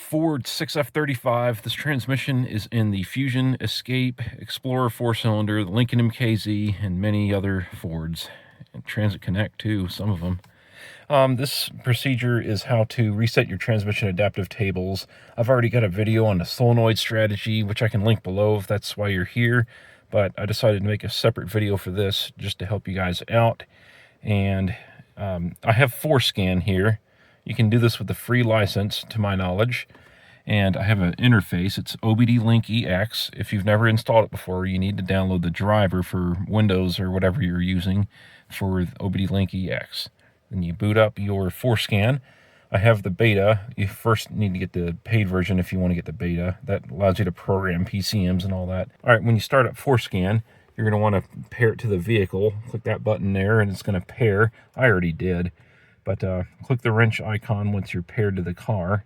Ford 6F35. This transmission is in the Fusion, Escape, Explorer 4-cylinder, the Lincoln MKZ, and many other Fords. And Transit Connect too, some of them. This procedure is how to reset your transmission adaptive tables. I've already got a video on the solenoid strategy, which I can link below if that's why you're here. But I decided to make a separate video for this just to help you guys out. And I have ForScan here. You can do this with a free license, to my knowledge. And I have an interface. It's OBD-Link EX. If you've never installed it before, you need to download the driver for Windows or whatever you're using for OBD-Link EX. Then you boot up your ForScan. I have the beta. You first need to get the paid version if you want to get the beta. That allows you to program PCMs and all that. All right, when you start up ForScan, you're going to want to pair it to the vehicle. Click that button there, and it's going to pair. I already did. But click the wrench icon once you're paired to the car.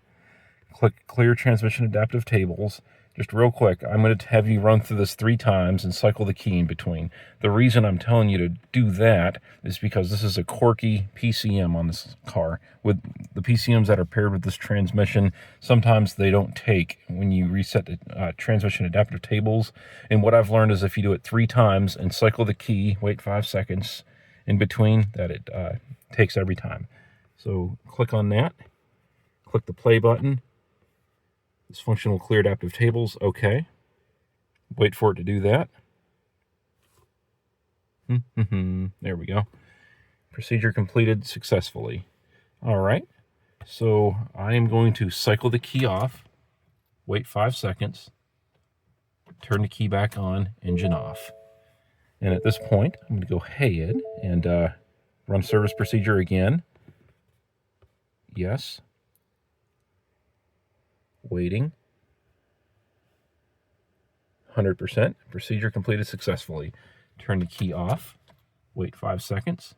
Click Clear Transmission Adaptive Tables. Just real quick, I'm going to have you run through this 3 times and cycle the key in between. The reason I'm telling you to do that is because this is a quirky PCM on this car. With the PCMs that are paired with this transmission, sometimes they don't take when you reset the transmission adaptive tables. And what I've learned is if you do it 3 times and cycle the key, wait 5 seconds in between, that it takes every time. So click on that, click the play button. This function will clear adaptive tables. Okay. Wait for it to do that. There we go. Procedure completed successfully. All right. So I am going to cycle the key off, wait 5 seconds, turn the key back on, engine off. And at this point, I'm going to go ahead and run service procedure again. Yes. Waiting. 100%. Procedure completed successfully. Turn the key off. Wait 5 seconds.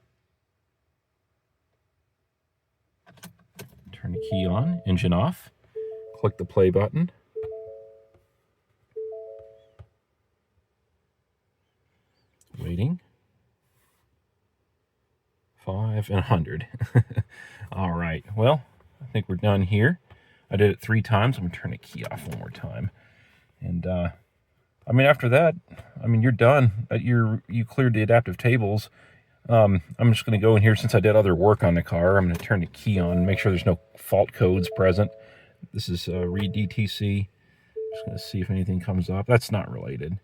Turn the key on. Engine off. Click the play button. Waiting. 5 and 100. All right. Well, I think we're done here. I did it 3 times. I'm going to turn the key off one more time. And, I mean, after that, I mean, you're done. You cleared the adaptive tables. I'm just going to go in here, since I did other work on the car, I'm going to turn the key on, make sure there's no fault codes present. This is read DTC. Just going to see if anything comes up. That's not related.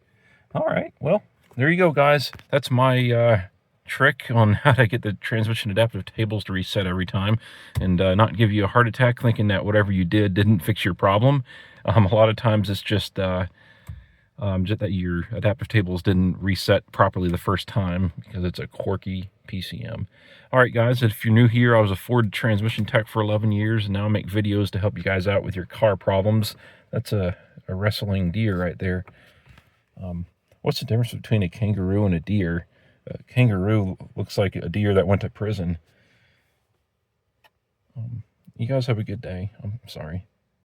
All right. Well, there you go, guys. That's my trick on how to get the transmission adaptive tables to reset every time and not give you a heart attack thinking that whatever you did didn't fix your problem. A lot of times it's just that your adaptive tables didn't reset properly the first time because it's a quirky PCM. All right, guys, if you're new here, I was a Ford transmission tech for 11 years, and now I make videos to help you guys out with your car problems. That's a wrestling deer right there. What's the difference between a kangaroo and a deer? A kangaroo looks like a deer that went to prison. You guys have a good day. I'm sorry.